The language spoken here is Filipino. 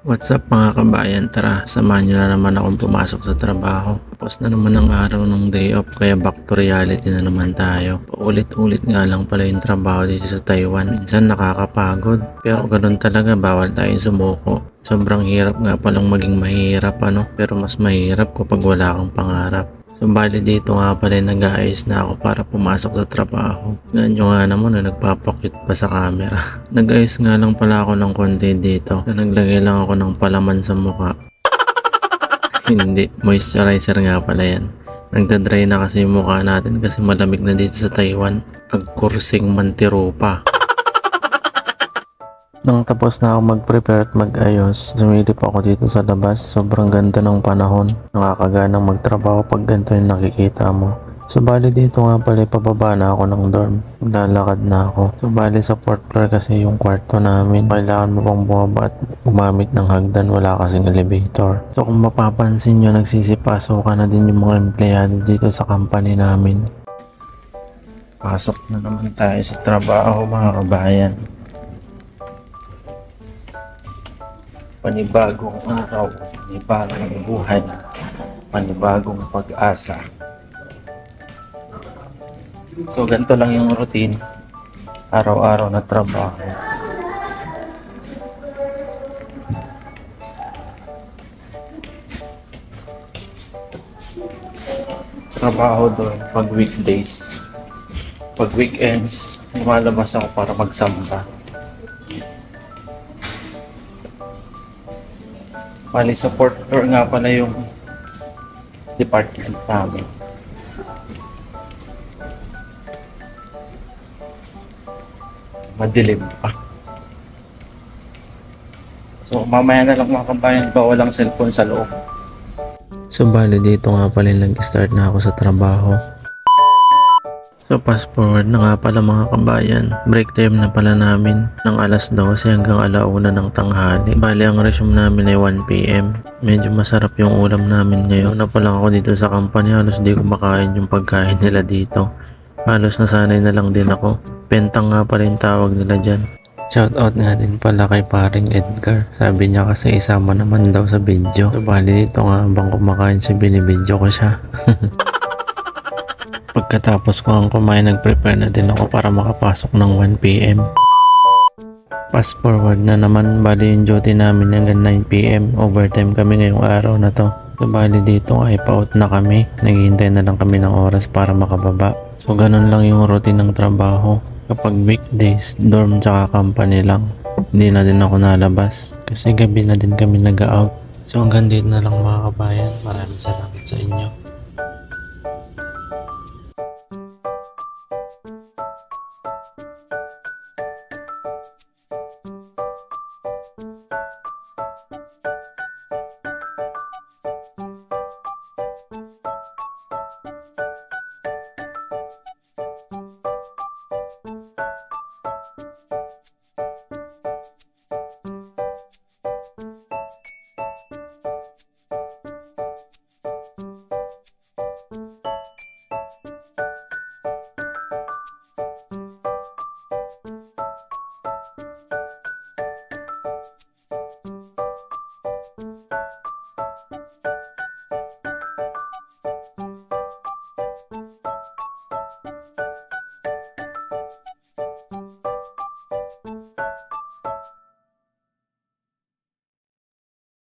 What's up mga kabayan? Tara, samahan nyo na naman akong pumasok sa trabaho. Tapos na naman ang araw ng day off kaya back to reality na naman tayo. Paulit-ulit nga lang pala yung trabaho dito sa Taiwan. Minsan nakakapagod pero ganun talaga, bawal tayong sumuko. Sobrang hirap nga palang maging mahirap pero mas mahirap kapag wala kang pangarap. So bali dito nga pala nag-aayos na ako para pumasok sa trabaho. Ganyan nyo nga naman na nagpapakit pa sa camera. Nag-ayos nga lang pala ako ng konti dito. Na naglagay lang ako ng palaman sa mukha. Hindi, moisturizer nga pala yan. Nagdadry na kasi yung mukha natin kasi malamig na dito sa Taiwan. Agkursing mantiro pa. Nang tapos na ako mag-prepare at mag-ayos, sumilip ako dito sa labas. Sobrang ganda ng panahon. Nakakaganang magtrabaho pag ganito yung nakikita mo. So bali dito nga pala pababa na ako ng dorm. Lalakad na ako. So bali sa 4th floor kasi yung kwarto namin. Kailangan mo pang bumaba at gumamit ng hagdan. Wala kasing elevator. So kung mapapansin nyo, nagsisipasokan na din yung mga empleyado dito sa company namin. Pasok na naman tayo sa trabaho mga kabayan. Panibagong araw, panibagong buhay, panibagong pag-asa. So ganito lang yung routine, araw-araw na trabaho. Trabaho doon pag weekdays. Pag weekends, lumalabas ako para magsamba. Bali sa 4th floor nga pala yung department namin. Madilim pa. So mamaya na lang mga kabayan, bawal ang cellphone sa loob. So bali dito nga pala nag-start na ako sa trabaho. So fast forward na nga pala mga kabayan, break time na pala namin ng alas 12 hanggang alauna ng tanghali. Bali ang resume namin ay 1 PM. Medyo masarap yung ulam namin ngayon. Na pa lang ako dito sa company, halos di ko makain yung pagkain nila dito. Halos nasanay na lang din ako. Pentang nga pala yung tawag nila dyan. Shoutout nga din pala kay paring Edgar. Sabi niya kasi isama naman daw sa video. So bali dito nga habang kumakain siya, binibidyo ko siya. Pagkatapos ko ang kumain, nag-prepare na din ako para makapasok ng 1 PM. Fast forward na naman, bali yung duty namin hanggang 9 PM. Overtime kami ngayong araw na to. So bali dito ay pa-out na kami. Naghihintay na lang kami ng oras para makababa. So ganun lang yung routine ng trabaho. Kapag weekdays, dorm tsaka company lang. Hindi na din ako nalabas kasi gabi na din kami nag-out. So hanggang dito na lang mga kabayan. Maraming salamat sa inyo.